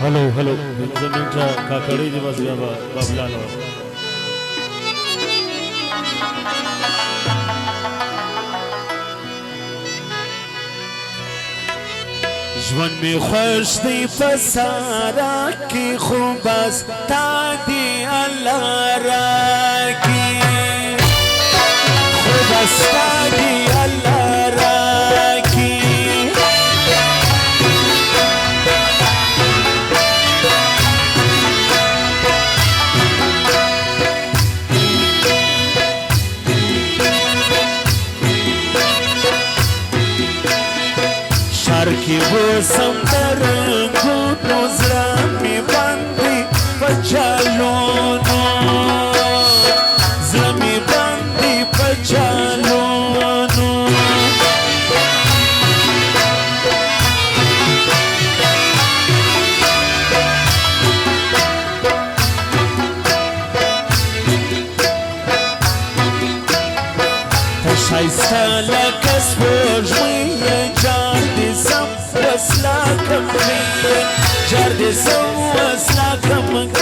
hello hello जमीनटा काकड़ी जी बस गया बाबला लो जवन में खुश दी पसारा की खूबस तादी अल्लाह राकी खूबस तादी अल्लाह राकी की वो समंदर को नजरा में बंदी पचालो नो जमी बंदी पचालो नो तशाइस्ता लकस बोझमी जान Jarde são as lacamangria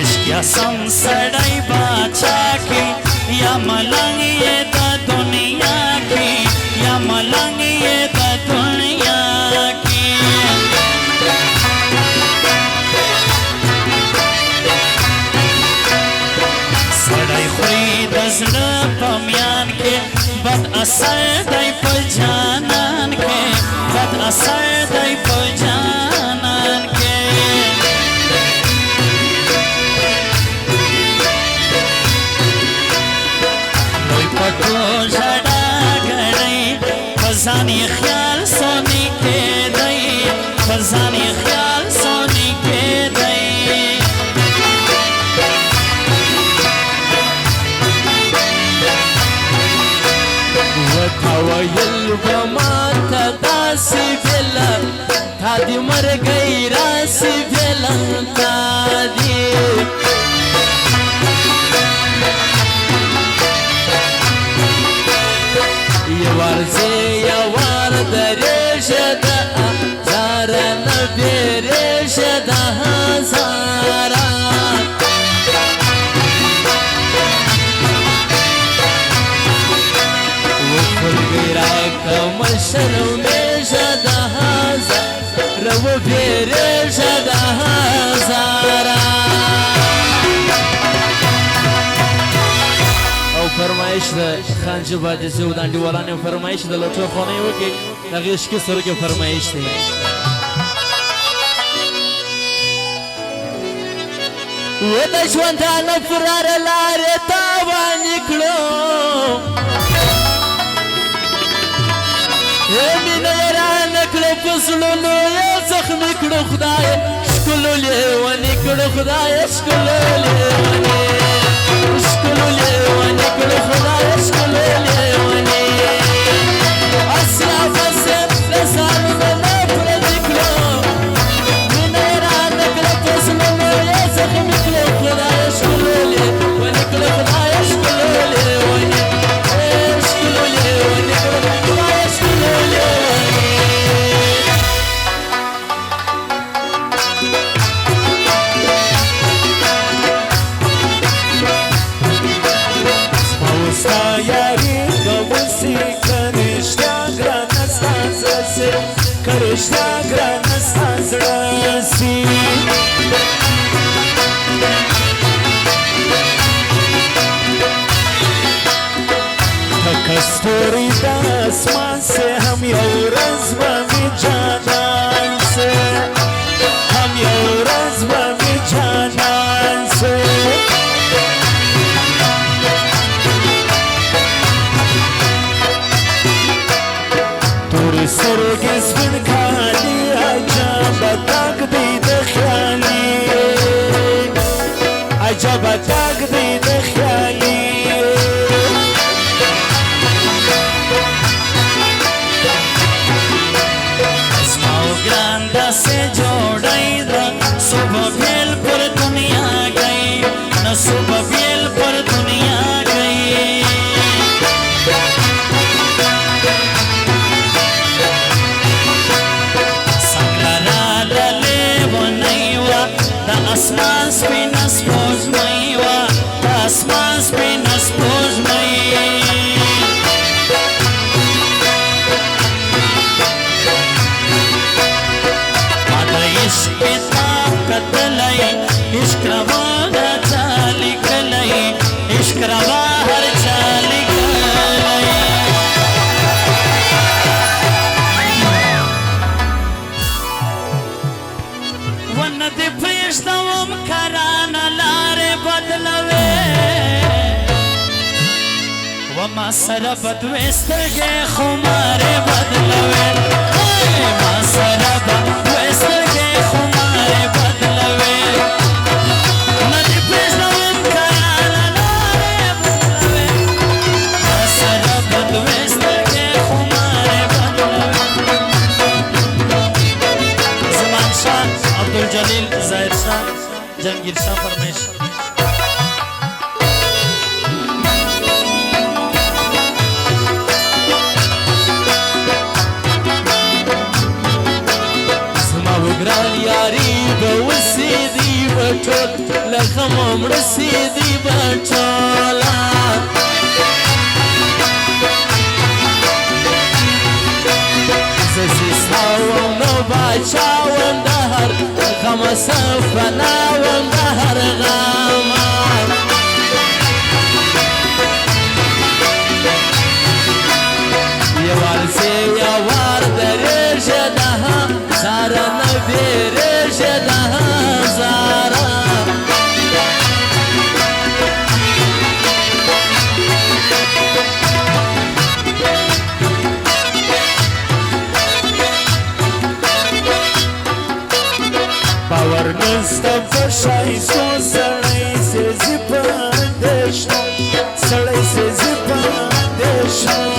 Ishq ya samsadai bacha ki ya malang ye da duniya ki ya malang ye da duniya ki sadai khuri dasna pamyan ke bad asar dai pajanan ke bad asar dai pajanan ke loi pato jada gadai fazani khayal soni ke dai fazani khayal soni ke dai ويل وما تداسي بلا تادي مر گئی راسي بلا تادي يوارزي يوار دريشة زارا نبيريشة زارا مشرو میشه ده هزار رو بیرشه ده هزار او فرمایش ده خانجه باید زودان دیوالانی فرمایش ده لطو خانه وکی نغیش که سر که فرمایش ده و دشوندان فرار لاره تاوانی کلو من يران كلو فصلو يا زخمي كلو خداي شكلو لي واني كلو خداي شكلو لي واني شكلو لي واني كلو خداي شكلو لي واني اسرع فسر لسان ما فرد كلو من يران كلو فصلو يا زخمي كلو خداي شكلو لي واني كلو خداي شكلو لي واني شكلو لي واني كلو خداي شكلو لي Karışta granas hazrasi Takasturi da asman se ham yav razva mi janan se ham yav razva mi janan se Turi surge spin khali ajab taqdeed khali ajab taqdeed khali Asmao granda se jodai da subh bhel par duniya gayi na subh bhel par duniya gayi سره بدوي سترګې خمارې بدلوي ما سره بدوي سترګې خمارې بدلوي نه دې پېژنم کله لارې بدلوي ما سره بدوي سترګې خمارې بدلوي زمان شاه عبدالجلیل ظاهر شاه جهانگیر شاه فرمایش ګران یاري به وسیدي به ټول له غمه مړه سیدي به ټوله زه سیستا وم نو باچا وم د هر غمه سفنا وم د هر غمه یوار سې یوار درېږه د زارا نبیرش ده زارا باور نسته په ښایستو سړی سېزي په اندېښنو سړی سېزي په اندېښنو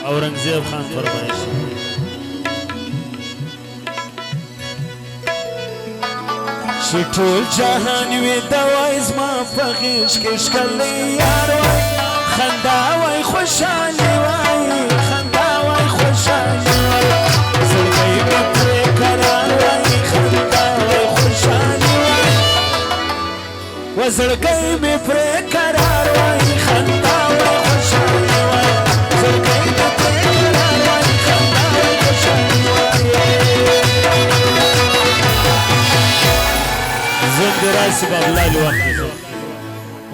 اورنگزیب خان فرمایش چې ټول جهان وي دوای زما په غېږ کې ښکلی یار وای خندا وای خوشحالي وای خندا وای خوشحالي وای زړګی مې پرې قرار وای خندا وای خوشحالي وای و زړګی مې پرې قرار وای خندا وای خوشحالي وای زړګی مې زندراسی بابلای لوحی